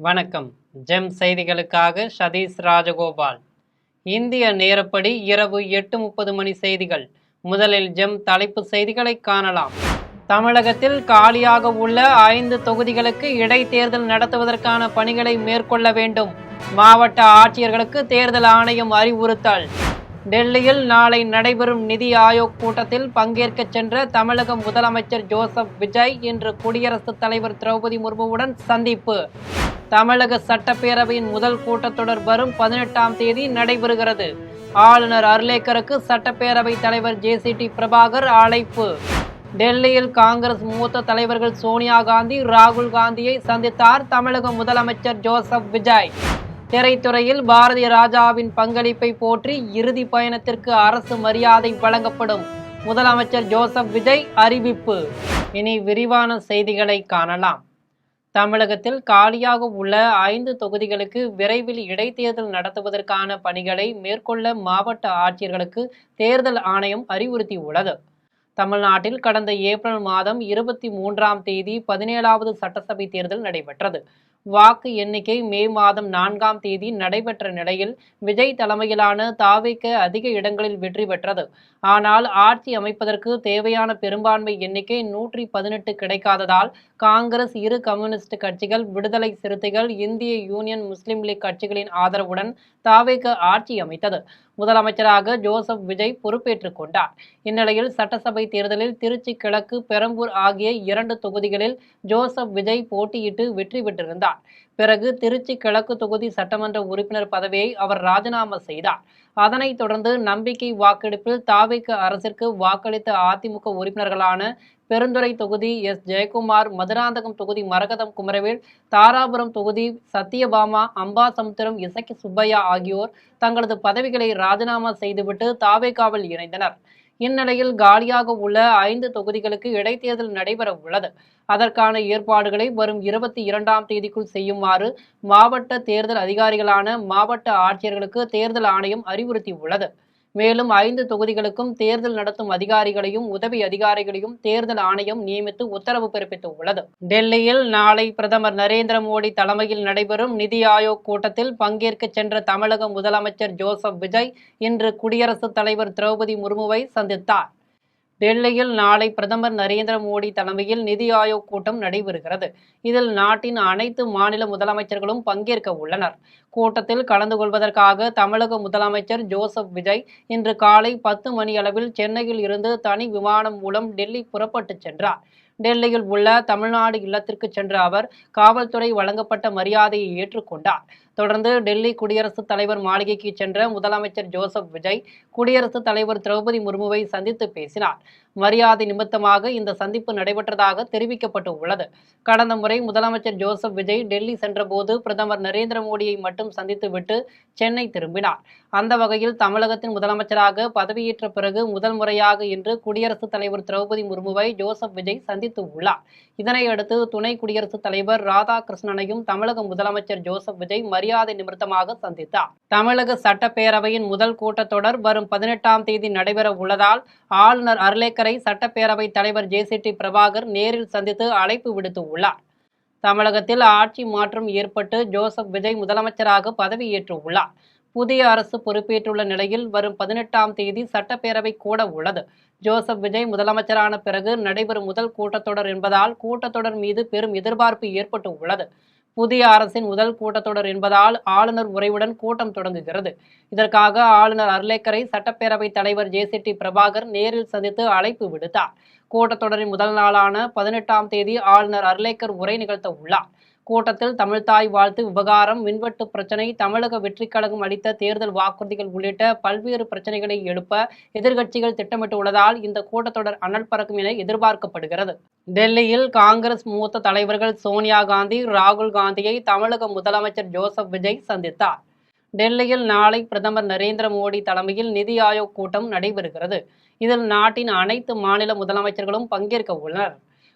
வணக்கம். ஜெம் செய்திகளுக்காக சதீஷ் ராஜகோபால். இந்திய நேரப்படி இரவு 8:30 மணி செய்திகள். முதலில் ஜெம் தலைப்பு செய்திகளை காணலாம். தமிழகத்தில் காலியாக உள்ள 5 தொகுதிகளுக்கு இடைத்தேர்தல் நடத்துவதற்கான பணிகளை மேற்கொள்ள வேண்டும். மாவட்ட ஆட்சியர்களுக்கு தேர்தல் ஆணையம் அறிவுறுத்தல். டெல்லியில் நாளை நடைபெறும் நிதி ஆயோக் கூட்டத்தில் பங்கேற்க சென்ற தமிழக முதலமைச்சர் ஜோசப் விஜய் இன்று குடியரசுத் தலைவர் திரௌபதி முர்முவுடன் சந்திப்பு. தமிழக சட்டப்பேரவையின் முதல் கூட்டத்தொடர் வரும் 18ஆம் தேதி நடைபெறுகிறது. ஆளுநர் அர்லேக்கருக்கு சட்டப்பேரவை தலைவர் ஜே.சி.டி. பிரபாகர் அழைப்பு. டெல்லியில் காங்கிரஸ் மூத்த தலைவர்கள் சோனியா காந்தி, ராகுல் காந்தியை சந்தித்தார் தமிழக முதலமைச்சர் ஜோசப் விஜய். திரைத்துறையில் பாரதிய ராஜாவின் பங்களிப்பை போற்றி இறுதி பயணத்திற்கு அரசு மரியாதை வழங்கப்படும். முதலமைச்சர் ஜோசப் விஜய் அறிவிப்பு. இனி விரிவான செய்திகளை காணலாம். தமிழகத்தில் காலியாக உள்ள 5 தொகுதிகளுக்கு விரைவில் இடைத்தேர்தல் நடத்துவதற்கான பணிகளை மேற்கொள்ள மாவட்ட ஆட்சியர்களுக்கு தேர்தல் ஆணையம் அறிவுறுத்தியுள்ளது. தமிழ்நாட்டில் கடந்த ஏப்ரல் மாதம் 23ஆம் தேதி 17வது சட்டசபை தேர்தல் நடைபெற்றது. வாக்கு எண்ணிக்கை மே மாதம் 4ஆம் தேதி நடைபெற்ற நிலையில் விஜய் தலைமையிலான தாவேக அதிக இடங்களில் வெற்றி பெற்றது. ஆனால் ஆட்சி அமைப்பதற்கு தேவையான பெரும்பான்மை எண்ணிக்கை 118 கிடைக்காததால் காங்கிரஸ், இரு கம்யூனிஸ்ட் கட்சிகள், விடுதலை சிறுத்தைகள், இந்திய யூனியன் முஸ்லிம் லீக் கட்சிகளின் ஆதரவுடன் தாவேக ஆட்சி அமைத்தது. முதலமைச்சராக ஜோசப் விஜய் பொறுப்பேற்றுக் கொண்டார். இந்நிலையில் சட்டசபை தேர்தலில் திருச்சி கிழக்கு, பெரம்பூர் ஆகிய 2 தொகுதிகளில் ஜோசப் விஜய் போட்டியிட்டு வெற்றி பெற்றிருந்தார். பிறகு திருச்சி கிழக்கு தொகுதி சட்டமன்ற உறுப்பினர் பதவியை அவர் ராஜினாமா செய்தார். அதனைத் தொடர்ந்து நம்பிக்கை வாக்கெடுப்பில் தாவேக அரசிற்கு வாக்களித்த அதிமுக உறுப்பினர்களான பெருந்துறை தொகுதி எஸ். ஜெயக்குமார், மதுராந்தகம் தொகுதி மரகதம் குமரவேல், தாராபுரம் தொகுதி சத்தியபாமா, அம்பாசமுத்திரம் இசக்கி சுப்பையா ஆகியோர் தங்களது பதவிகளை ராஜினாமா செய்துவிட்டு தாவேகாவில் இணைந்தனர். இந்நிலையில் காலியாக உள்ள 5 தொகுதிகளுக்கு இடைத்தேர்தல் நடைபெற உள்ளது. அதற்கான ஏற்பாடுகளை வரும் 22ஆம் தேதிக்குள் செய்யுமாறு மாவட்ட தேர்தல் அதிகாரிகளான மாவட்ட ஆட்சியர்களுக்கு தேர்தல் ஆணையம் அறிவுறுத்தியுள்ளது. மேலும் 5 தொகுதிகளுக்கும் தேர்தல் நடத்தும் அதிகாரிகளையும் உதவி அதிகாரிகளையும் தேர்தல் ஆணையம் நியமித்து உத்தரவு பிறப்பித்துள்ளது. டெல்லியில் நாளை பிரதமர் நரேந்திர மோடி தலைமையில் நடைபெறும் நிதி ஆயோக் கூட்டத்தில் பங்கேற்க சென்ற தமிழக முதலமைச்சர் ஜோசப் விஜய் இன்று குடியரசுத் தலைவர் திரௌபதி முர்முவை சந்தித்தார். டெல்லியில் நாளை பிரதமர் நரேந்திர மோடி தலைமையில் நிதி ஆயோக் கூட்டம் நடைபெறுகிறது. இதில் நாட்டின் அனைத்து மாநில முதலமைச்சர்களும் பங்கேற்க உள்ளனர். கூட்டத்தில் கலந்து கொள்வதற்காக தமிழக முதலமைச்சர் ஜோசப் விஜய் இன்று காலை 10 மணியளவில் சென்னையில் இருந்து தனி விமானம் மூலம் டெல்லி புறப்பட்டு சென்றார். டெல்லியில் உள்ள தமிழ்நாடு இல்லத்திற்கு சென்ற அவர் காவல்துறை வழங்கப்பட்ட மரியாதையை ஏற்றுக்கொண்டார். தொடர்ந்து டெல்லி குடியரசுத் தலைவர் மாளிகைக்கு சென்ற முதலமைச்சர் ஜோசப் விஜய் குடியரசுத் தலைவர் திரௌபதி முர்முவை சந்தித்து பேசினார். மரியாதை நிமித்தமாக இந்த சந்திப்பு நடைபெற்றதாக தெரிவிக்கப்பட்டு உள்ளது. கடந்த முறை முதலமைச்சர் ஜோசப் விஜய் டெல்லி சென்றபோது பிரதமர் நரேந்திர மோடியை மட்டும் சந்தித்துவிட்டு சென்னை திரும்பினார். அந்த வகையில் தமிழகத்தின் முதலமைச்சராக பதவியேற்ற பிறகு முதல் முறையாக இன்று குடியரசுத் தலைவர் திரௌபதி முர்முவை ஜோசப் விஜய் சந்தித்து உள்ளார். இதனையடுத்து துணை குடியரசுத் தலைவர் ராதாகிருஷ்ணனையும் தமிழக முதலமைச்சர் ஜோசப் விஜய் மரியாதை நிமித்தமாக சந்தித்தார். தமிழக சட்டப்பேரவையின் முதல் கூட்டத்தொடர் வரும் 18ஆம் தேதி நடைபெற உள்ளதால் ஆளுநர் அர்லேக்கரை சட்டப்பேரவை தலைவர் ஜே.சி.டி. பிரபாகர் நேரில் சந்தித்து அழைப்பு விடுத்து உள்ளார். தமிழகத்தில் ஆட்சி மாற்றம் ஏற்பட்டு ஜோசப் விஜய் முதலமைச்சராக பதவியேற்று உள்ளார். புதிய அரசு பொறுப்பேற்றுள்ள நிலையில் வரும் 18ஆம் தேதி சட்டப்பேரவை கூட உள்ளது. ஜோசப் விஜய் முதலமைச்சரான பிறகு நடைபெறும் முதல் கூட்டத்தொடர் என்பதால் கூட்டத்தொடர் மீது பெரும் எதிர்பார்ப்பு ஏற்பட்டு உள்ளது. புதிய அரசின் முதல் கூட்டத்தொடர் என்பதால் ஆளுநர் உரையுடன் கூட்டம் தொடங்குகிறது. இதற்காக ஆளுநர் அர்லேக்கரை சட்டப்பேரவை தலைவர் ஜே.சி.டி. பிரபாகர் நேரில் சந்தித்து அழைப்பு விடுத்தார். கூட்டத்தொடரின் முதல் நாளான 18ஆம் தேதி ஆளுநர் அர்லேக்கர் உரை நிகழ்த்த உள்ளார். கூட்டத்தில் தமிழ்தாய் வாழ்த்து விவகாரம், மின்வெட்டு பிரச்சினை, தமிழக வெற்றிக் கழகம் அளித்த தேர்தல் வாக்குறுதிகள் உள்ளிட்ட பல்வேறு பிரச்சனைகளை எழுப்ப எதிர்க்கட்சிகள் திட்டமிட்டுள்ளதால் இந்த கூட்டத்தொடர் அனல் பறக்கும் என எதிர்பார்க்கப்படுகிறது. டெல்லியில் காங்கிரஸ் மூத்த தலைவர்கள் சோனியா காந்தி, ராகுல் காந்தியை தமிழக முதலமைச்சர் ஜோசப் விஜய் சந்தித்தார். டெல்லியில் நாளை பிரதமர் நரேந்திர மோடி தலைமையில் நிதி ஆயோக் கூட்டம் நடைபெறுகிறது. இதில் நாட்டின் அனைத்து மாநில முதலமைச்சர்களும் பங்கேற்க உள்ளனர்.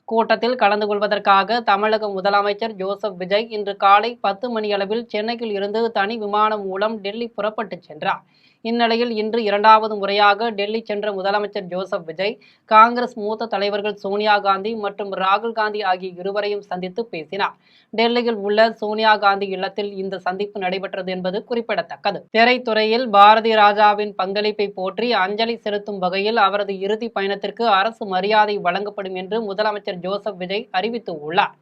கூட்டத்தில் கலந்து கொள்வதற்காக தமிழக முதலமைச்சர் ஜோசப் விஜய் இன்று காலை 10 மணியளவில் சென்னையில் இருந்து தனி விமானம் மூலம் டெல்லி புறப்பட்டு சென்றார். இந்நிலையில் இன்று இரண்டாவது முறையாக டெல்லி சென்ற முதலமைச்சர் ஜோசப் விஜய் காங்கிரஸ் மூத்த தலைவர்கள் சோனியா காந்தி மற்றும் ராகுல் காந்தி ஆகிய இருவரையும் சந்தித்து பேசினார். டெல்லியில் உள்ள சோனியா காந்தி இல்லத்தில் இந்த சந்திப்பு நடைபெற்றது என்பது குறிப்பிடத்தக்கது. திரைத்துறையில் பாரதி ராஜாவின் பங்களிப்பை போற்றி அஞ்சலி செலுத்தும் வகையில் அவரது இறுதி பயணத்திற்கு அரசு மரியாதை வழங்கப்படும் என்று முதலமைச்சர் ஜோசப் விஜய் அறிவித்துள்ளார்.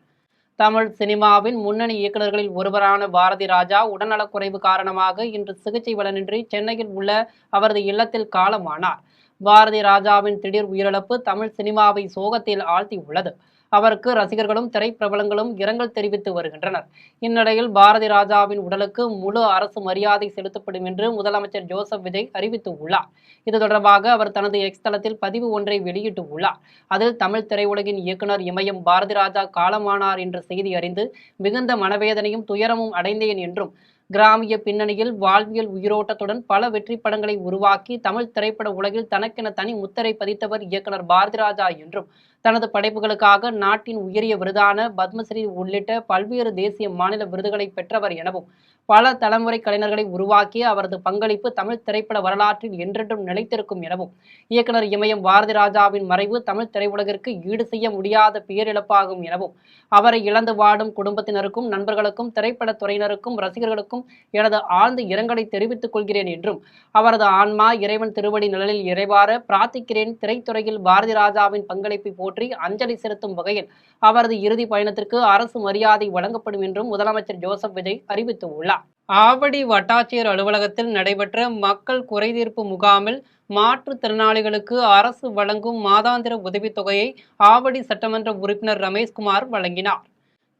தமிழ் சினிமாவின் முன்னணி இயக்குநர்களில் ஒருவரான பாரதி ராஜா உடல்நலக்குறைவு காரணமாக இன்று சிகிச்சை பலனின்றி சென்னையில் உள்ள அவரது இல்லத்தில் காலமானார். பாரதி ராஜாவின் திடீர் உயிரிழப்பு தமிழ் சினிமாவை சோகத்தில் ஆழ்த்தியுள்ளது. அவருக்கு ரசிகர்களும் திரைப்பிரபலங்களும் இரங்கல் தெரிவித்து வருகின்றனர். இந்நிலையில் பாரதி ராஜாவின் உடலுக்கு முழு அரசு மரியாதை செலுத்தப்படும் என்று முதலமைச்சர் ஜோசப் விஜய் அறிவித்துள்ளார். இது தொடர்பாக அவர் தனது எக்ஸ் தளத்தில் பதிவு ஒன்றை வெளியிட்டுள்ளார். அதில் தமிழ் திரையுலகின் இயக்குநர் இமயம் பாரதி ராஜா காலமானார் என்ற செய்தி அறிந்து மிகுந்த மனவேதனையும் துயரமும் அடைந்தேன் என்றும், கிராமிய பின்னணியில் வாழ்வியல் உயிரோட்டத்துடன் பல வெற்றி படங்களை உருவாக்கி தமிழ் திரைப்பட உலகில் தனக்கென தனி முத்திரை பதித்தவர் இயக்குநர் பாரதி ராஜா என்றும், தனது படைப்புகளுக்காக நாட்டின் உயரிய விருதான பத்மஸ்ரீ உள்ளிட்ட பல்வேறு தேசிய மாநில விருதுகளை பெற்றவர் எனவும், பல தலைமுறை கலைஞர்களை உருவாக்கிய அவரது பங்களிப்பு தமிழ் திரைப்பட வரலாற்றில் என்றென்றும் நிலைத்திருக்கும் எனவும், இயக்குநர் இமயம் பாரதி ராஜாவின் மறைவு தமிழ் திரையுலகிற்கு ஈடு செய்ய முடியாத பேரிழப்பாகும் எனவும், அவரை இழந்து வாடும் குடும்பத்தினருக்கும் நண்பர்களுக்கும் திரைப்படத் துறையினருக்கும் ரசிகர்களுக்கும் எனது ஆழ்ந்த இரங்கலை தெரிவித்துக் கொள்கிறேன் என்றும், அவரது ஆன்மா இறைவன் திருவடி நிழலில் இறைவார பிரார்த்திக்கிறேன். திரைத்துறையில் பாரதி ராஜாவின் பங்களிப்பை போற்றி அஞ்சலி செலுத்தும் வகையில் அவரது இறுதி பயணத்திற்கு அரசு மரியாதை வழங்கப்படும் என்றும் முதலமைச்சர் ஜோசப் விஜய் அறிவித்துள்ளார். ஆவடி வட்டாட்சியர் அலுவலகத்தில் நடைபெற்ற மக்கள் குறைதீர்ப்பு முகாமில் மாற்றுத்திறனாளிகளுக்கு அரசு வழங்கும் மாதாந்திர உதவித்தொகையை ஆவடி சட்டமன்ற உறுப்பினர் ரமேஷ்குமார் வழங்கினார்.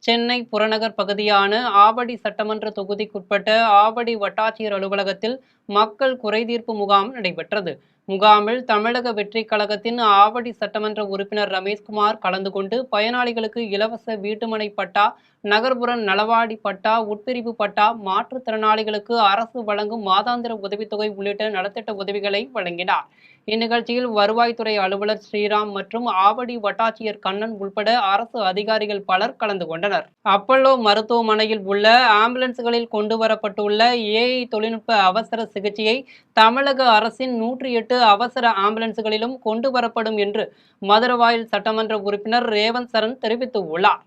சென்னை புறநகர் பகுதியான ஆவடி சட்டமன்ற தொகுதிக்குட்பட்ட ஆவடி வட்டாட்சியர் அலுவலகத்தில் மக்கள் குறைதீர்ப்பு முகாம் நடைபெற்றது. முகாமில் தமிழக வெற்றிக் கழகத்தின் ஆவடி சட்டமன்ற உறுப்பினர் ரமேஷ்குமார் கலந்து கொண்டு பயனாளிகளுக்கு இலவச வீட்டுமனை பட்டா, நகர்ப்புற நலவாடி பட்டா, உட்பிரிவு பட்டா, மாற்றுத்திறனாளிகளுக்கு அரசு வழங்கும் மாதாந்திர உதவித்தொகை உள்ளிட்ட நலத்திட்ட உதவிகளை வழங்கினார். இந்நிகழ்ச்சியில் வருவாய்த்துறை அலுவலர் ஸ்ரீராம் மற்றும் ஆவடி வட்டாட்சியர் கண்ணன் உள்பட அரசு அதிகாரிகள் பலர் கலந்து கொண்டனர். அப்பல்லோ மருத்துவமனையில் உள்ள ஆம்புலன்ஸ்களில் கொண்டுவரப்பட்டுள்ள ஏஐ தொழில்நுட்ப அவசர சிகிச்சையை தமிழக அரசின் 108 அவசர ஆம்புலன்ஸ்களிலும் கொண்டுவரப்படும் என்று மதுரவாயல் சட்டமன்ற உறுப்பினர் ரேவந்த் சரண் தெரிவித்துள்ளார்.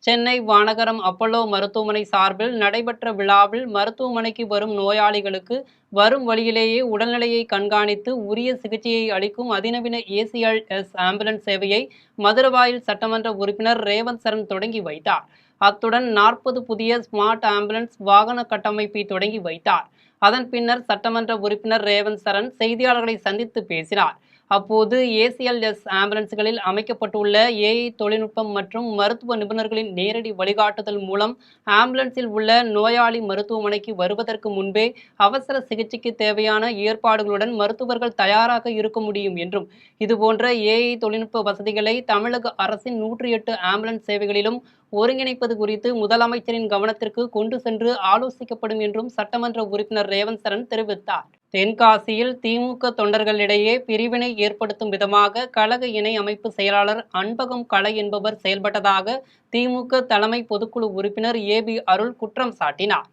சென்னை வானகரம் அப்பல்லோ மருத்துவமனை சார்பில் நடைபெற்ற விழாவில் மருத்துவமனைக்கு வரும் நோயாளிகளுக்கு வரும் வழியிலேயே உடல்நிலையை கண்காணித்து உரிய சிகிச்சையை அளிக்கும் அதிநவீன ஏசிஎல்எஸ் ஆம்புலன்ஸ் சேவையை மதுரவாயல் சட்டமன்ற உறுப்பினர் ரேவந்த் சரண் தொடங்கி வைத்தார். அத்துடன் 40 புதிய ஸ்மார்ட் ஆம்புலன்ஸ் வாகன கட்டமைப்பை தொடங்கி வைத்தார். அதன் பின்னர் சட்டமன்ற உறுப்பினர் ரேவந்த் சரண் செய்தியாளர்களை சந்தித்து பேசினார். அப்போது ஏசிஎல்எஸ் ஆம்புலன்ஸ்களில் அமைக்கப்பட்டுள்ள ஏஐ தொழில்நுட்பம் மற்றும் மருத்துவ நிபுணர்களின் நேரடி வழிகாட்டுதல் மூலம் ஆம்புலன்ஸில் உள்ள நோயாளி மருத்துவமனைக்கு வருவதற்கு முன்பே அவசர சிகிச்சைக்கு தேவையான ஏற்பாடுகளுடன் மருத்துவர்கள் தயாராக இருக்க முடியும் என்றும், இதுபோன்ற ஏஐ தொழில்நுட்ப வசதிகளை தமிழக அரசின் 108 ஆம்புலன்ஸ் சேவைகளிலும் ஒருங்கிணைப்பது குறித்து முதலமைச்சரின் கவனத்திற்கு கொண்டு சென்று ஆலோசிக்கப்படும் என்றும் சட்டமன்ற உறுப்பினர் ரேவந்த் சரண் தெரிவித்தார். தென்காசியில் திமுக தொண்டர்களிடையே பிரிவினை ஏற்படுத்தும் விதமாக கழக இணை அமைப்பு செயலாளர் அன்பகம் கலை என்பவர் செயல்பட்டதாக திமுக தலைமை பொதுக்குழு உறுப்பினர் ஏபி அருள் குற்றம் சாட்டினார்.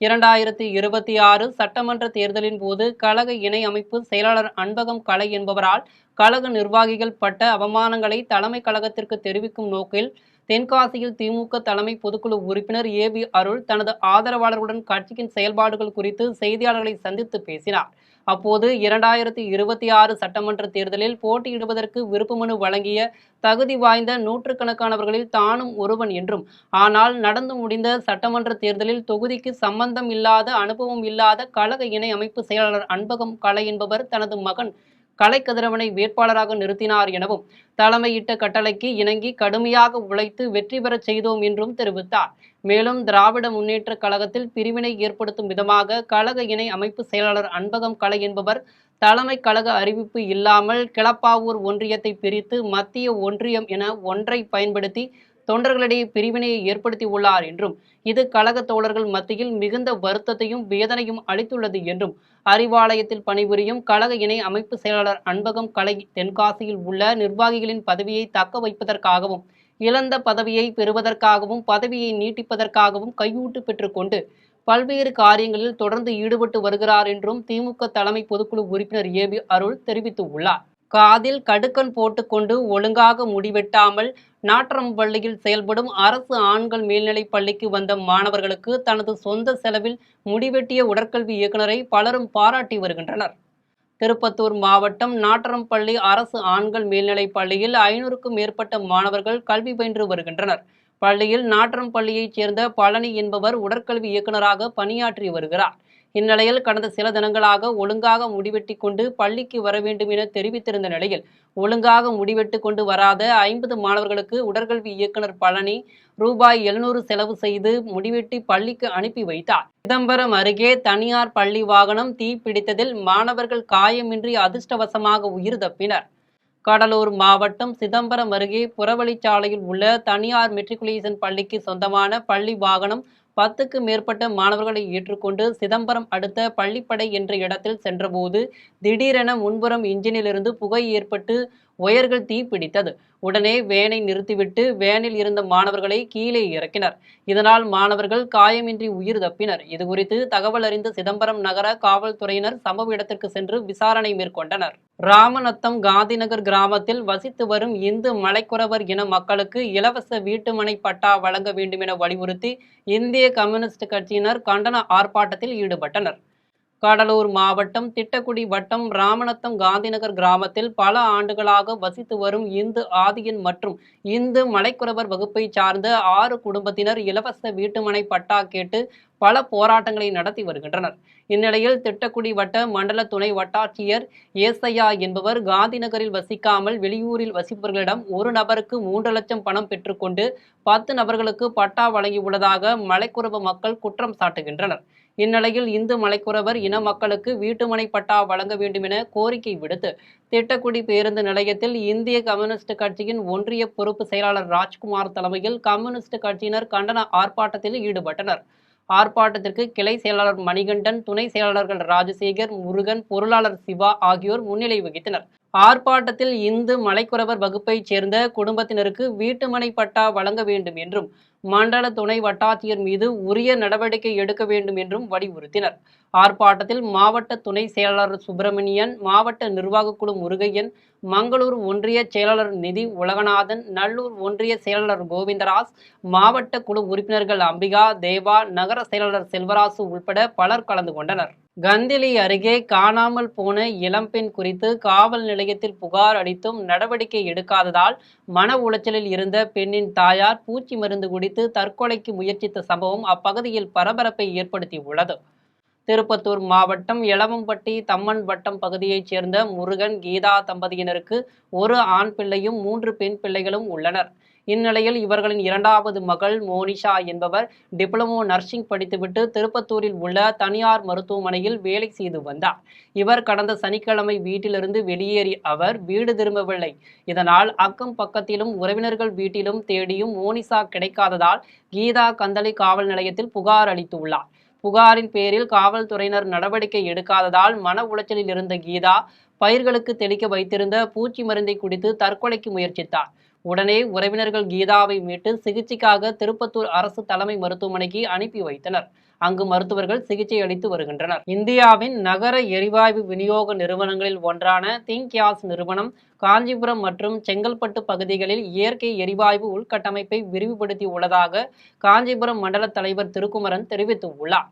2026 சட்டமன்ற தேர்தலின் போது கழக இணை அமைப்பு செயலாளர் அன்பகம் கலை என்பவரால் கழக நிர்வாகிகள் பட்ட அவமானங்களை தலைமை கழகத்திற்கு தெரிவிக்கும் நோக்கில் தென்காசியில் திமுக தலைமை பொதுக்குழு உறுப்பினர் ஏபி அருள் தனது ஆதரவாளர்களுடன் கட்சியின் செயல்பாடுகள் குறித்து செய்தியாளர்களை சந்தித்து பேசினார். அப்போது 2026 சட்டமன்ற தேர்தலில் போட்டியிடுவதற்கு விருப்பமனு வழங்கிய தகுதி வாய்ந்த நூற்றுக்கணக்கானவர்களில் தானும் ஒருவன் என்றும், ஆனால் நடந்து முடிந்த சட்டமன்ற தேர்தலில் தொகுதிக்கு சம்பந்தம் இல்லாத அனுபவம் இல்லாத கழக இணை அமைப்பு செயலாளர் அன்பகம் கலை என்பவர் தனது மகன் கலை கதிரவனை வேட்பாளராக நிறுத்தினார் எனவும், தலைமையிட்ட கட்டளைக்கு இணங்கி கடுமையாக உழைத்து வெற்றி பெறச் செய்தோம் என்றும் தெரிவித்தார். மேலும் திராவிட முன்னேற்ற கழகத்தில் பிரிவினை ஏற்படுத்தும் விதமாக கழக இணை அமைப்பு செயலாளர் அன்பகம் கலை என்பவர் தலைமை கழக அறிவிப்பு இல்லாமல் கிளப்பாவூர் ஒன்றியத்தை பிரித்து மத்திய ஒன்றியம் என ஒன்றை பயன்படுத்தி தொண்டர்களிடையே பிரிவினையை ஏற்படுத்தி உள்ளார் என்றும், இது கழக தோழர்கள் மத்தியில் மிகுந்த வருத்தத்தையும் வேதனையும் அளித்துள்ளது என்றும், அறிவாலயத்தில் பணிபுரியும் கழக இணை அமைப்பு செயலாளர் அன்பகம் கலை தென்காசியில் உள்ள நிர்வாகிகளின் பதவியை தக்க வைப்பதற்காகவும் இழந்த பதவியை பெறுவதற்காகவும் பதவியை நீட்டிப்பதற்காகவும் கையூட்டு பெற்றுக்கொண்டு பல்வேறு காரியங்களில் தொடர்ந்து ஈடுபட்டு வருகிறார் என்றும் திமுக தலைமை பொதுக்குழு உறுப்பினர் ஏபி அருள் தெரிவித்துள்ளார். காதில் கடுக்கன் போட்டுக்கொண்டு ஒழுங்காக முடிவெட்டாமல் நாட்றம்பள்ளியில் செயல்படும் அரசு ஆண்கள் மேல்நிலைப் பள்ளிக்கு வந்த மாணவர்களுக்கு தனது சொந்த செலவில் முடிவெட்டிய உடற்கல்வி இயக்குநரை பலரும் பாராட்டி வருகின்றனர். திருப்பத்தூர் மாவட்டம் நாட்றம்பள்ளி அரசு ஆண்கள் மேல்நிலைப் பள்ளியில் 500க்கும் மேற்பட்ட மாணவர்கள் கல்வி பயின்று வருகின்றனர். பள்ளியில் நாட்றம்பள்ளியைச் சேர்ந்த பழனி என்பவர் உடற்கல்வி இயக்குநராக பணியாற்றி வருகிறார். இந்நிலையில் கடந்த சில தினங்களாக ஒழுங்காக முடிவெட்டி கொண்டு பள்ளிக்கு வர வேண்டும் என தெரிவித்திருந்த நிலையில் ஒழுங்காக முடிவெட்டு கொண்டு வராத 50 மாணவர்களுக்கு உடற்கல்வி இயக்குநர் பழனி ரூபாய் 700 செலவு செய்து முடிவெட்டி பள்ளிக்கு அனுப்பி வைத்தார். சிதம்பரம் அருகே தனியார் பள்ளி வாகனம் தீப்பிடித்ததில் மாணவர்கள் காயமின்றி அதிர்ஷ்டவசமாக உயிர் தப்பினர். கடலூர் மாவட்டம் சிதம்பரம் அருகே புறவழிச்சாலையில் உள்ள தனியார் மெட்ரிகுலேஷன் பள்ளிக்கு சொந்தமான பள்ளி வாகனம் 10க்கு மேற்பட்ட மாணவர்களை ஏற்றுக்கொண்டு சிதம்பரம் அடுத்த பள்ளிப்படை என்ற இடத்தில் சென்றபோது திடீரென முன்புறம் இன்ஜினிலிருந்து புகை ஏற்பட்டு ஒயர்கள் தீப்பிடித்தது. உடனே வேனை நிறுத்திவிட்டு வேனில் இருந்த மாணவர்களை கீழே இறக்கினர். இதனால் மாணவர்கள் காயமின்றி உயிர் தப்பினர். இதுகுறித்து தகவல் அறிந்த சிதம்பரம் நகர காவல்துறையினர் சம்பவ இடத்திற்கு சென்று விசாரணை மேற்கொண்டனர். ராமநத்தம் காந்திநகர் கிராமத்தில் வசித்து வரும் இந்து மலைக்குறவர் இன மக்களுக்கு இலவச வீட்டுமனை பட்டா வழங்க வேண்டும் என வலியுறுத்தி இந்திய கம்யூனிஸ்ட் கட்சியினர் கண்டன ஆர்ப்பாட்டத்தில் ஈடுபட்டனர். கடலூர் மாவட்டம் திட்டக்குடி வட்டம் ராமநத்தம் காந்திநகர் கிராமத்தில் பல ஆண்டுகளாக வசித்து வரும் இந்து ஆதியன் மற்றும் இந்து மலைக்குறவர் வகுப்பை சார்ந்த 6 குடும்பத்தினர் இலவச வீட்டுமனை பட்டா கேட்டு பல போராட்டங்களை நடத்தி வருகின்றனர். இந்நிலையில் திட்டக்குடி வட்ட மண்டல துணை வட்டாட்சியர் ஏசையா என்பவர் காந்திநகரில் வசிக்காமல் வெளியூரில் வசிப்பவர்களிடம் ஒரு நபருக்கு 3 லட்சம் பணம் பெற்றுக்கொண்டு 10 நபர்களுக்கு பட்டா வழங்கியுள்ளதாக மலைக்குறவ மக்கள் குற்றம் சாட்டுகின்றனர். இந்நிலையில் இந்து மலைக்குறவர் இன மக்களுக்கு வீட்டுமனை பட்டா வழங்க வேண்டும் என கோரிக்கை விடுத்து திட்டக்குடி பேருந்து நிலையத்தில் இந்திய கம்யூனிஸ்ட் கட்சியின் ஒன்றிய பொறுப்பு செயலாளர் ராஜ்குமார் தலைமையில் கம்யூனிஸ்ட் கட்சியினர் கண்டன ஆர்ப்பாட்டத்தில் ஈடுபட்டனர். ஆர்ப்பாட்டத்திற்கு கிளை செயலாளர் மணிகண்டன், துணை செயலாளர்கள் ராஜசேகர், முருகன், பொருளாளர் சிவா ஆகியோர் முன்னிலை வகித்தனர். ஆர்ப்பாட்டத்தில் இந்து மலைக்குறவர் வகுப்பைச் சேர்ந்த குடும்பத்தினருக்கு வீட்டுமனை பட்டா வழங்க வேண்டும் என்றும் மண்டல துணை வட்டாட்சியர் மீது உரிய நடவடிக்கை எடுக்க வேண்டும் என்றும் வலியுறுத்தினர். ஆர்ப்பாட்டத்தில் மாவட்ட துணை செயலாளர் சுப்பிரமணியன், மாவட்ட நிர்வாக குழு முருகையன், மங்களூர் ஒன்றிய செயலாளர் நிதி உலகநாதன், நல்லூர் ஒன்றிய செயலாளர் கோவிந்தராஜ், மாவட்ட குழு உறுப்பினர்கள் அம்பிகா, தேவா, நகர செயலாளர் செல்வராசு உள்பட பலர் கலந்து கொண்டனர். கந்திலி அருகே காணாமல் போன இளம்பெண் குறித்து காவல் நிலையத்தில் புகார் அளித்தும் நடவடிக்கை எடுக்காததால் மன உளைச்சலில் இருந்த பெண்ணின் தாயார் பூச்சி மருந்து குடித்து தற்கொலைக்கு முயற்சித்த சம்பவம் அப்பகுதியில் பரபரப்பை ஏற்படுத்தியுள்ளது. திருப்பத்தூர் மாவட்டம் எலவம்பட்டி தம்மன் வட்டம் பகுதியைச் சேர்ந்த முருகன், கீதா தம்பதியினருக்கு ஒரு ஆண் பிள்ளையும் 3 பெண் பிள்ளைகளும் உள்ளனர். இந்நிலையில் இவர்களின் 2வது மகள் மோனிஷா என்பவர் டிப்ளமோ நர்சிங் படித்துவிட்டு திருப்பத்தூரில் உள்ள தனியார் மருத்துவமனையில் வேலை செய்து வந்தார். இவர் கடந்த சனிக்கிழமை வீட்டிலிருந்து வெளியேறி அவர் வீடு திரும்பவில்லை. இதனால் அக்கம் பக்கத்திலும் உறவினர்கள் வீட்டிலும் தேடியும் மோனிஷா கிடைக்காததால் கீதா கந்தளி காவல் நிலையத்தில் புகார் அளித்துள்ளார். புகாரின் பேரில் காவல்துறையினர் நடவடிக்கை எடுக்காததால் மன உளைச்சலில் இருந்த கீதா பயிர்களுக்கு தெளிக்க வைத்திருந்த பூச்சி மருந்தை குடித்து தற்கொலைக்கு முயற்சித்தார். உடனே உறவினர்கள் கீதாவை மீட்டு சிகிச்சைக்காக திருப்பத்தூர் அரசு தலைமை மருத்துவமனைக்கு அனுப்பி வைத்தனர். அங்கு மருத்துவர்கள் சிகிச்சை அளித்து வருகின்றனர். இந்தியாவின் நகர எரிவாயு விநியோக நிறுவனங்களில் ஒன்றான திங்க் கேஸ் நிறுவனம் காஞ்சிபுரம் மற்றும் செங்கல்பட்டு பகுதிகளில் இயற்கை எரிவாயு உள்கட்டமைப்பை விரிவுபடுத்தி உள்ளதாக காஞ்சிபுரம் மண்டல தலைவர் திருக்குமரன் தெரிவித்துள்ளார்.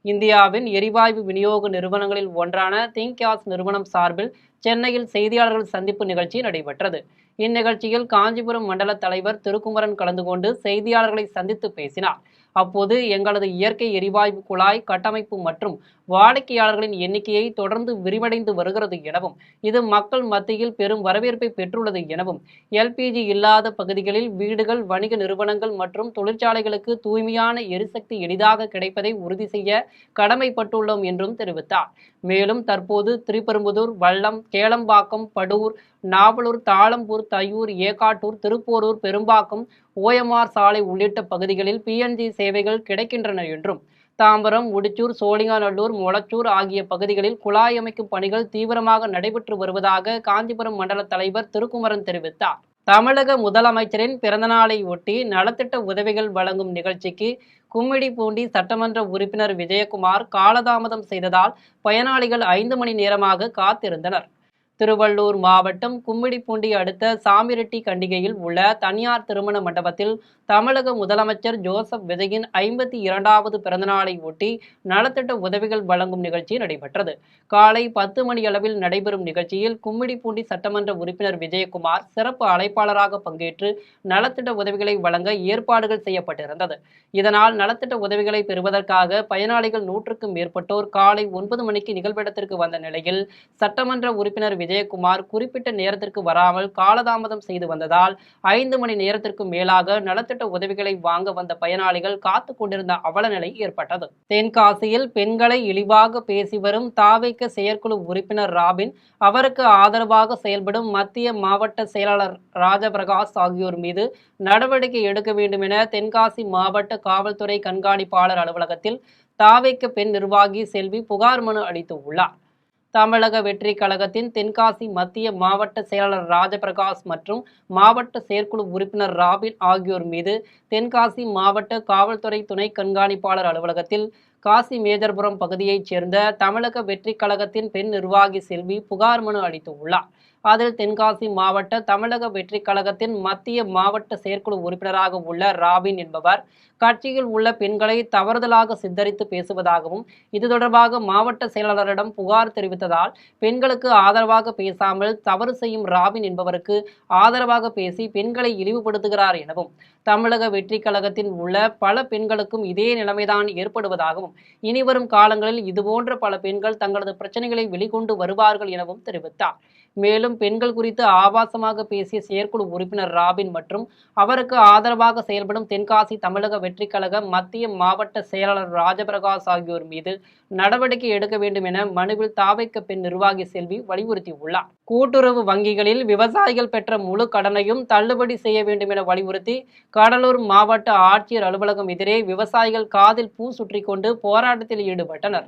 இந்தியாவின் எரிவாயு விநியோக நிறுவனங்களில் ஒன்றான திங்க் கேஸ் நிறுவனம் சார்பில் சென்னையில் செய்தியாளர்கள் சந்திப்பு நிகழ்ச்சி நடைபெற்றது. இந்நிகழ்ச்சியில் காஞ்சிபுரம் மண்டல தலைவர் திருக்குமரன் கலந்து கொண்டு செய்தியாளர்களை சந்தித்து பேசினார். அப்போது எங்களது இயற்கை எரிவாயு குழாய் கட்டமைப்பு மற்றும் வாடிக்கையாளர்களின் எண்ணிக்கையை தொடர்ந்து விரிவடைந்து வருகிறது எனவும் இது மக்கள் மத்தியில் பெரும் வரவேற்பை பெற்றுள்ளது எனவும் எல்பிஜி இல்லாத பகுதிகளில் வீடுகள், வணிக நிறுவனங்கள் மற்றும் தொழிற்சாலைகளுக்கு தூய்மையான எரிசக்தி எளிதாக கிடைப்பதை உறுதி செய்ய கடமைப்பட்டுள்ளோம் என்றும் தெரிவித்தார். மேலும் தற்போது திருப்பெரும்புதூர், வல்லம், கேளம்பாக்கம், படூர், நாவலூர், தாளம்பூர், தையூர், ஏகாட்டூர், திருப்போரூர், பெரும்பாக்கம், ஓஎம்ஆர் சாலை உள்ளிட்ட பகுதிகளில் பிஎன்ஜி சேவைகள் கிடைக்கின்றன என்றும் தாம்பரம், உடிச்சூர், சோழிங்கநல்லூர், மொளச்சூர் ஆகிய பகுதிகளில் குழாய் அமைக்கும் பணிகள் தீவிரமாக நடைபெற்று வருவதாக காஞ்சிபுரம் மண்டல தலைவர் திருக்குமரன் தெரிவித்தார். தமிழக முதலமைச்சரின் பிறந்தநாளை ஒட்டி நலத்திட்ட உதவிகள் வழங்கும் நிகழ்ச்சிக்கு கும்மிடிப்பூண்டி சட்டமன்ற உறுப்பினர் விஜயகுமார் காலதாமதம் செய்ததால் பயனாளிகள் 5 மணி நேரமாக காத்திருந்தனர். திருவள்ளூர் மாவட்டம் கும்மிடிப்பூண்டி அடுத்த சாமிரெட்டி கண்டிகையில் உள்ள தனியார் திருமண மண்டபத்தில் தமிழக முதலமைச்சர் ஜோசப் விஜயின் 52வது பிறந்தநாளை ஒட்டி நலத்திட்ட உதவிகள் வழங்கும் நிகழ்ச்சி நடைபெற்றது. காலை 10 மணி அளவில் நடைபெறும் நிகழ்ச்சியில் கும்மிடிப்பூண்டி சட்டமன்ற உறுப்பினர் விஜயகுமார் சிறப்பு அழைப்பாளராக பங்கேற்று நலத்திட்ட உதவிகளை வழங்க ஏற்பாடுகள் செய்யப்பட்டிருந்தது. இதனால் நலத்திட்ட உதவிகளை பெறுவதற்காக பயனாளிகள் 100க்கும் மேற்பட்டோர் காலை 9 மணிக்கு நிகழ்விடத்திற்கு வந்த நிலையில் சட்டமன்ற உறுப்பினர் விஜயகுமார் குறிப்பிட்ட நேரத்திற்கு வராமல் காலதாமதம் செய்து வந்ததால் 5 மணி நேரத்திற்கு மேலாக நலத்திட்ட உதவிகளை வாங்க வந்த பயனாளிகள் காத்து கொண்டிருந்த அவலநிலை ஏற்பட்டது. தென்காசியில் பெண்களை இழிவாக பேசி வரும் தாவேக செயற்குழு உறுப்பினர் ராபின், அவருக்கு ஆதரவாக செயல்படும் மத்திய மாவட்ட செயலாளர் ராஜபிரகாஷ் ஆகியோர் மீது நடவடிக்கை எடுக்க வேண்டும் என தென்காசி மாவட்ட காவல்துறை கண்காணிப்பாளர் அலுவலகத்தில் தாவேக பெண் நிர்வாகி செல்வி புகார் மனு அளித்து உள்ளார். தமிழக வெற்றி கழகத்தின் தென்காசி மத்திய மாவட்ட செயலாளர் ராஜபிரகாஷ் மற்றும் மாவட்ட செயற்குழு உறுப்பினர் ராபின் ஆகியோர் மீது தென்காசி மாவட்ட காவல்துறை துணை கண்காணிப்பாளர் அலுவலகத்தில் காசி மேஜர்புரம் பகுதியைச் சேர்ந்த தமிழக வெற்றி கழகத்தின் பெண் நிர்வாகி செல்வி புகார் மனு அளித்து உள்ளார். அதில் தென்காசி மாவட்ட தமிழக வெற்றி கழகத்தின் மத்திய மாவட்ட செயற்குழு உறுப்பினராக உள்ள ராபின் என்பவர் கட்சியில் உள்ள பெண்களை தவறுதலாக சித்தரித்து பேசுவதாகவும், இது தொடர்பாக மாவட்ட செயலாளரிடம் புகார் தெரிவித்ததால் பெண்களுக்கு ஆதரவாக பேசாமல் தவறு செய்யும் ராபின் என்பவருக்கு ஆதரவாக பேசி பெண்களை இழிவுபடுத்துகிறார் எனவும், தமிழக வெற்றி கழகத்தில் உள்ள பல பெண்களுக்கும் இதே நிலைமைதான் ஏற்படுவதாகவும், இனிவரும் காலங்களில் இதுபோன்ற பல பெண்கள் தங்களது பிரச்சனைகளை வெளிக்கொண்டு வருவார்கள் எனவும் தெரிவித்தார். மேலும் பெண்கள் குறித்து ஆபாசமாக பேசிய செயற்குழு உறுப்பினர் ராபின் மற்றும் அவருக்கு ஆதரவாக செயல்படும் தென்காசி தமிழக வெற்றி கழக மத்திய மாவட்ட செயலாளர் ராஜபிரகாஷ் ஆகியோர் மீது நடவடிக்கை எடுக்க வேண்டும் என மனுவில் தாவேக பெண் நிர்வாகி செல்வி வலியுறுத்தியுள்ளார். கூட்டுறவு வங்கிகளில் விவசாயிகள் பெற்ற முழு கடனையும் தள்ளுபடி செய்ய வேண்டும் என வலியுறுத்தி கடலூர் மாவட்ட ஆட்சியர் அலுவலகம் எதிரே விவசாயிகள் காதில் பூ சுற்றி கொண்டு போராட்டத்தில் ஈடுபட்டனர்.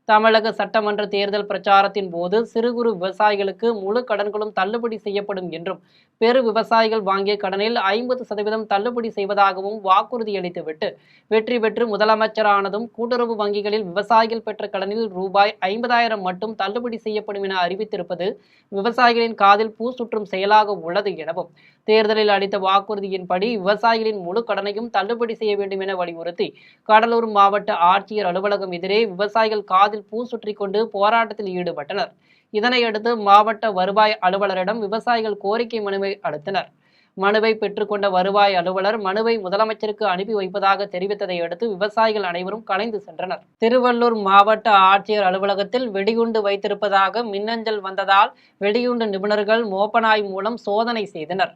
தமிழக சட்டமன்ற தேர்தல் பிரச்சாரத்தின் போது சிறு குறு விவசாயிகளுக்கு முழு கடன்களும் தள்ளுபடி செய்யப்படும் என்றும், பெரு விவசாயிகள் வாங்கிய கடனில் 50% தள்ளுபடி செய்வதாகவும் வாக்குறுதி அளித்துவிட்டு வெற்றி பெற்று முதலமைச்சரானதும் கூட்டுறவு வங்கிகளில் விவசாயிகள் பெற்ற கடனில் ரூபாய் 50,000 மட்டும் தள்ளுபடி செய்யப்படும் என அறிவித்திருப்பது விவசாயிகளின் காதில் பூ சுற்றும் செயலாக உள்ளது எனவும், தேர்தலில் அளித்த வாக்குறுதியின்படி விவசாயிகளின் முழு கடனையும் தள்ளுபடி செய்ய வேண்டும் என வலியுறுத்தி கடலூர் மாவட்ட ஆட்சியர் அலுவலகம் எதிரே விவசாயிகள் காதில் பூ சுற்றி கொண்டு போராட்டத்தில் ஈடுபட்டனர். இதனையடுத்து மாவட்ட வருவாய் அலுவலரிடம் விவசாயிகள் கோரிக்கை மனுவை அளித்தனர். மனுவை பெற்றுக்கொண்ட வருவாய் அலுவலர் மனுவை முதலமைச்சருக்கு அனுப்பி வைப்பதாக தெரிவித்ததை அடுத்து விவசாயிகள் அனைவரும் கலைந்து சென்றனர். திருவள்ளூர் மாவட்ட ஆட்சியர் அலுவலகத்தில் வெடிகுண்டு வைத்திருப்பதாக மின்னஞ்சல் வந்ததால் வெடிகுண்டு நிபுணர்கள் மோப்பநாய் மூலம் சோதனை செய்தனர்.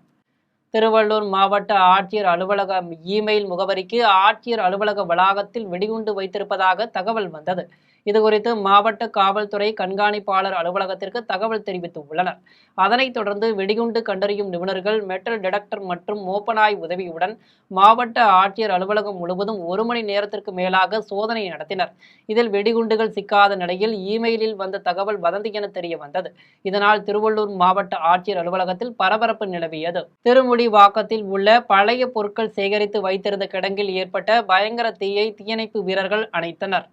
திருவள்ளூர் மாவட்ட ஆட்சியர் அலுவலக இமெயில் முகவரிக்கு ஆட்சியர் அலுவலக வளாகத்தில் வெடிகுண்டு வைத்திருப்பதாக தகவல் வந்தது. இதுகுறித்து மாவட்ட காவல்துறை கண்காணிப்பாளர் அலுவலகத்திற்கு தகவல் தெரிவித்துள்ளனர். அதனைத் தொடர்ந்து வெடிகுண்டு கண்டறியும் நிபுணர்கள் மெட்டல் டிடெக்டர் மற்றும் மோப்பநாய் உதவியுடன் மாவட்ட ஆட்சியர் அலுவலகம் முழுவதும் 1 மணி நேரத்திற்கு மேலாக சோதனை நடத்தினர். இதில் வெடிகுண்டுகள் சிக்காத நிலையில் இமெயிலில் வந்த தகவல் வதந்தி என தெரிய வந்தது. இதனால் திருவள்ளூர் மாவட்ட ஆட்சியர் அலுவலகத்தில் பரபரப்பு நிலவியது. திருமுடிவாக்கத்தில் உள்ள பழைய பொருட்கள் சேகரித்து வைத்திருந்த கிடங்கில் ஏற்பட்ட பயங்கர தீயை தீயணைப்பு வீரர்கள் அணைத்தனர்.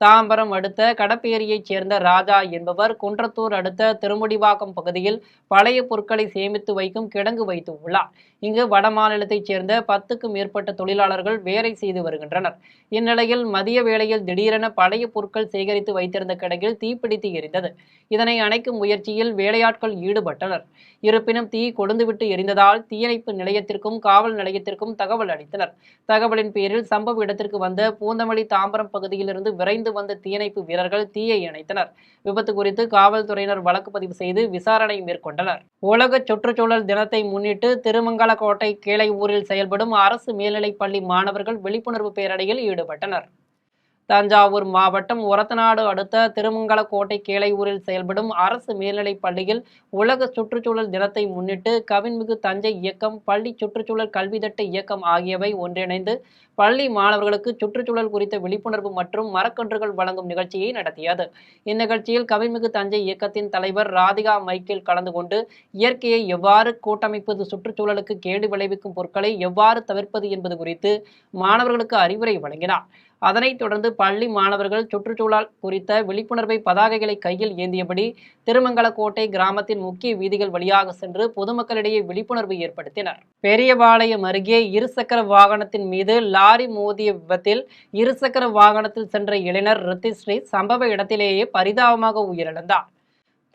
தாம்பரம் அடுத்த கடப்பேரியைச் சேர்ந்த ராஜா என்பவர் குன்றத்தூர் அடுத்த திருமுடிவாக்கம் பகுதியில் பழைய பொருட்களை சேமித்து வைக்கும் கிடங்கு வைத்து உள்ளார். இங்கு வடமாநிலத்தைச் சேர்ந்த 10க்கும் மேற்பட்ட தொழிலாளர்கள் வேலை செய்து வருகின்றனர். இந்நிலையில் மதிய வேளையில் திடீரென பழைய பொருட்கள் சேகரித்து வைத்திருந்த கிடங்கில் தீப்பிடித்து எரிந்தது. இதனை அணைக்கும் முயற்சியில் வேலையாட்கள் ஈடுபட்டனர். இருப்பினும் தீ கொழுந்துவிட்டு எரிந்ததால் தீயணைப்பு நிலையத்திற்கும் காவல் நிலையத்திற்கும் தகவல் அளித்தனர். தகவலின் பேரில் சம்பவ இடத்திற்கு வந்த பூந்தமல்லி தாம்பரம் பகுதியிலிருந்து விரைந்து வந்த தீயணைப்பு வீரர்கள் தீயை அணைத்தனர். விபத்து குறித்து காவல்துறையினர் வழக்கு பதிவு செய்து விசாரணை மேற்கொண்டனர். உலக சுற்றுச்சூழல் தினத்தை முன்னிட்டு திருமங்கலக்கோட்டை கீழை ஊரில் செயல்படும் அரசு மேல்நிலைப் பள்ளி மாணவர்கள் விழிப்புணர்வு பேரணியில் ஈடுபட்டனர். தஞ்சாவூர் மாவட்டம் ஒரத்தநாடு அடுத்த திருமங்கலக்கோட்டை கேளையூரில் செயல்படும் அரசு மேல்நிலைப் பள்ளியில் உலக சுற்றுச்சூழல் தினத்தை முன்னிட்டு கவின்மிகு தஞ்சை இயக்கம், பள்ளி சுற்றுச்சூழல் கல்வித்திட்ட இயக்கம் ஆகியவை ஒன்றிணைந்து பள்ளி மாணவர்களுக்கு சுற்றுச்சூழல் குறித்த விழிப்புணர்வு மற்றும் மரக்கன்றுகள் வழங்கும் நிகழ்ச்சியை நடத்தியது. இந்நிகழ்ச்சியில் கவின்மிகு தஞ்சை இயக்கத்தின் தலைவர் ராதிகா மைக்கேல் கலந்து கொண்டு இயற்கையை எவ்வாறு கூட்டமைப்பது, சுற்றுச்சூழலுக்கு கேடு விளைவிக்கும் பொருட்களை எவ்வாறு தவிர்ப்பது என்பது குறித்து மாணவர்களுக்கு அறிவுரை வழங்கினார். அதனைத் தொடர்ந்து பள்ளி மாணவர்கள் சுற்றுச்சூழல் குறித்த விழிப்புணர்வை பதாகைகளை கையில் ஏந்தியபடி திருமங்கலக்கோட்டை கிராமத்தின் முக்கிய வீதிகள் வழியாக சென்று பொதுமக்களிடையே விழிப்புணர்வு ஏற்படுத்தினர். பெரியபாளையம் அருகே இருசக்கர வாகனத்தின் மீது லாரி மோதிய விபத்தில் இருசக்கர வாகனத்தில் சென்ற இளைஞர் ரித்திஸ்ரீ சம்பவ இடத்திலேயே பரிதாபமாக உயிரிழந்தார்.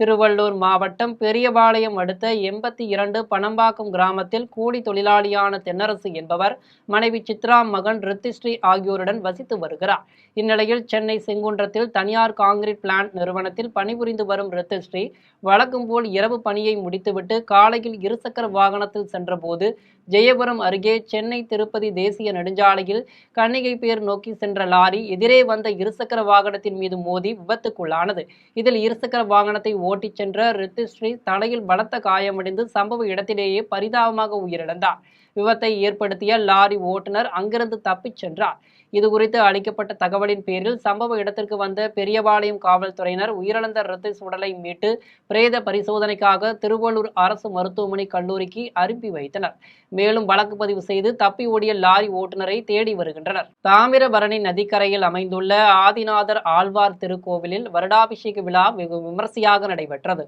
திருவள்ளூர் மாவட்டம் பெரியபாளையம் அடுத்த 82 பனம்பாக்கம் கிராமத்தில் கூலி தொழிலாளியான தென்னரசு என்பவர் மனைவி சித்ரா, மகன் ரித்திஸ்ரீ ஆகியோருடன் வசித்து வருகிறார். இந்நிலையில் சென்னை செங்குன்றத்தில் தனியார் காங்கிரீட் பிளான்ட் நிறுவனத்தில் பணிபுரிந்து வரும் ரித்திஸ்ரீ வழக்கம் போல் இரவு பணியை முடித்துவிட்டு காலையில் இருசக்கர வாகனத்தில் சென்றபோது ஜெயபுரம் அருகே சென்னை திருப்பதி தேசிய நெடுஞ்சாலையில் கன்னிகைப்பேர் நோக்கி சென்ற லாரி எதிரே வந்த இருசக்கர வாகனத்தின் மீது மோதி விபத்துக்குள்ளானது. இதில் இருசக்கர வாகனத்தை ஓட்டிச் சென்ற ரித்திஸ்ரீ தலையில் பலத்த காயமடைந்து சம்பவ இடத்திலேயே பரிதாபமாக உயிரிழந்தார். விபத்தை ஏற்படுத்திய லாரி ஓட்டுநர் அங்கிருந்து தப்பிச் சென்றார். இதுகுறித்து அளிக்கப்பட்ட தகவலின் பேரில் சம்பவ இடத்திற்கு வந்த பெரியபாளையம் காவல்துறையினர் உயிரிழந்த ரித்திஸ் உடலை மீட்டு பிரேத பரிசோதனைக்காக திருவள்ளூர் அரசு மருத்துவமனை கல்லூரிக்கு அனுப்பி வைத்தனர். மேலும் வழக்கு பதிவு செய்து தப்பி ஓடிய லாரி ஓட்டுநரை தேடி வருகின்றனர். தாமிரபரணி நதிக்கரையில் அமைந்துள்ள ஆதிநாதர் ஆழ்வார் திருக்கோவிலில் வருடாபிஷேக விழா வெகு விமரிசையாக நடைபெற்றது.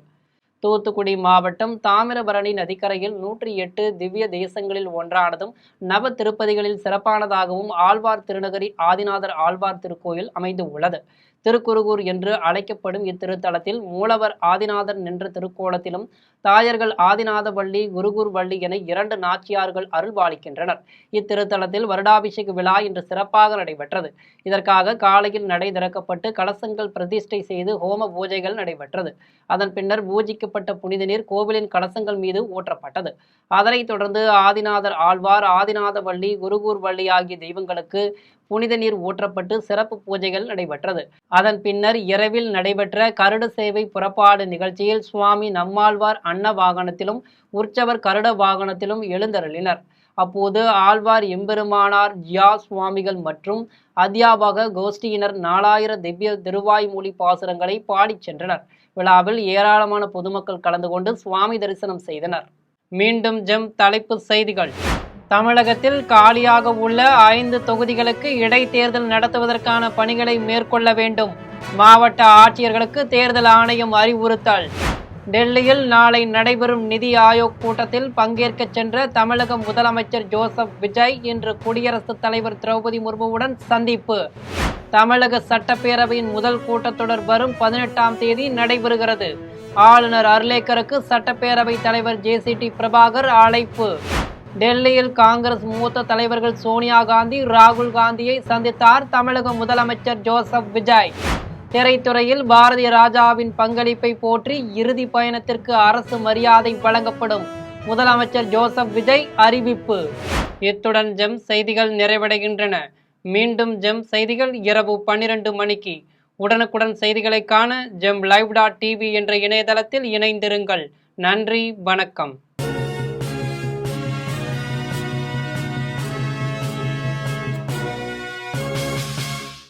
தூத்துக்குடி மாவட்டம் தாமிரபரணி நதிக்கரையில் 108 திவ்ய தேசங்களில் ஒன்றானதும் நவ திருப்பதிகளில் சிறப்பானதாகவும் ஆழ்வார் திருநகரி ஆதிநாதர் ஆழ்வார் திருக்கோயில் அமைந்து உள்ளது. திருக்குருகூர் என்று அழைக்கப்படும் இத்திருத்தலத்தில் மூலவர் ஆதிநாதர் நின்ற திருக்கோலத்திலும் தாயர்கள் ஆதிநாத வள்ளி, குருகூர் வள்ளி என 2 நாச்சியார்கள் அருள்பாலிக்கின்றனர். இத்திருத்தலத்தில் வருடாபிஷேக விழா இன்று சிறப்பாக நடைபெற்றது. இதற்காக காலையில் நடை திறக்கப்பட்டு கலசங்கள் பிரதிஷ்டை செய்து ஹோம பூஜைகள் நடைபெற்றது. அதன் பின்னர் பூஜிக்கப்பட்ட புனித நீர் கோவிலின் கலசங்கள் மீது ஊற்றப்பட்டது. அதனைத் தொடர்ந்து ஆதிநாதர் ஆழ்வார், ஆதிநாத வள்ளி, குருகூர் வள்ளி ஆகிய தெய்வங்களுக்கு புனித நீர் ஊற்றப்பட்டு சிறப்பு பூஜைகள் நடைபெற்றது. அதன் பின்னர் இரவில் நடைபெற்ற கருட சேவை புறப்பாடு நிகழ்ச்சியில் சுவாமி நம்மாழ்வார் அன்ன வாகனத்திலும் உற்சவர் கருட வாகனத்திலும் எழுந்தருளினர். அப்போது ஆழ்வார் எம்பெருமானார் ஜியா சுவாமிகள் மற்றும் அத்தியாபக கோஷ்டியினர் 4000 திவ்ய திருவாய்மொழி பாசுரங்களை பாடிச் சென்றனர். விழாவில் ஏராளமான பொதுமக்கள் கலந்து கொண்டு சுவாமி தரிசனம் செய்தனர். மீண்டும் ஜெம் தலைப்புச் செய்திகள். தமிழகத்தில் காலியாக உள்ள 5 தொகுதிகளுக்கு இடைத்தேர்தல் நடத்துவதற்கான பணிகளை மேற்கொள்ள வேண்டும். மாவட்ட ஆட்சியர்களுக்கு தேர்தல் ஆணையம் அறிவுறுத்தல். டெல்லியில் நாளை நடைபெறும் நிதி ஆயோக் கூட்டத்தில் பங்கேற்க சென்ற தமிழக முதலமைச்சர் ஜோசப் விஜய் இன்று குடியரசுத் தலைவர் திரௌபதி முர்முவுடன் சந்திப்பு. தமிழக சட்டப்பேரவையின் முதல் கூட்டத்தொடர் வரும் 18ஆம் தேதி நடைபெறுகிறது. ஆளுநர் அர்லேக்கருக்கு சட்டப்பேரவை தலைவர் ஜேசிடி பிரபாகர் அழைப்பு. டெல்லியில் காங்கிரஸ் மூத்த தலைவர்கள் சோனியா காந்தி, ராகுல் காந்தியை சந்தித்தார் தமிழக முதலமைச்சர் ஜோசப் விஜய். திரைத்துறையில் பாரதிய ராஜாவின் பங்களிப்பை போற்றி இறுதி பயணத்திற்கு அரசு மரியாதை வழங்கப்படும். முதலமைச்சர் ஜோசப் விஜய் அறிவிப்பு. இத்துடன் ஜெம் செய்திகள் நிறைவடைகின்றன. மீண்டும் ஜெம் செய்திகள் இரவு 12 மணிக்கு. உடனுக்குடன் செய்திகளை காண ஜெம் live.tv என்ற இணையதளத்தில் இணைந்திருங்கள். நன்றி, வணக்கம்.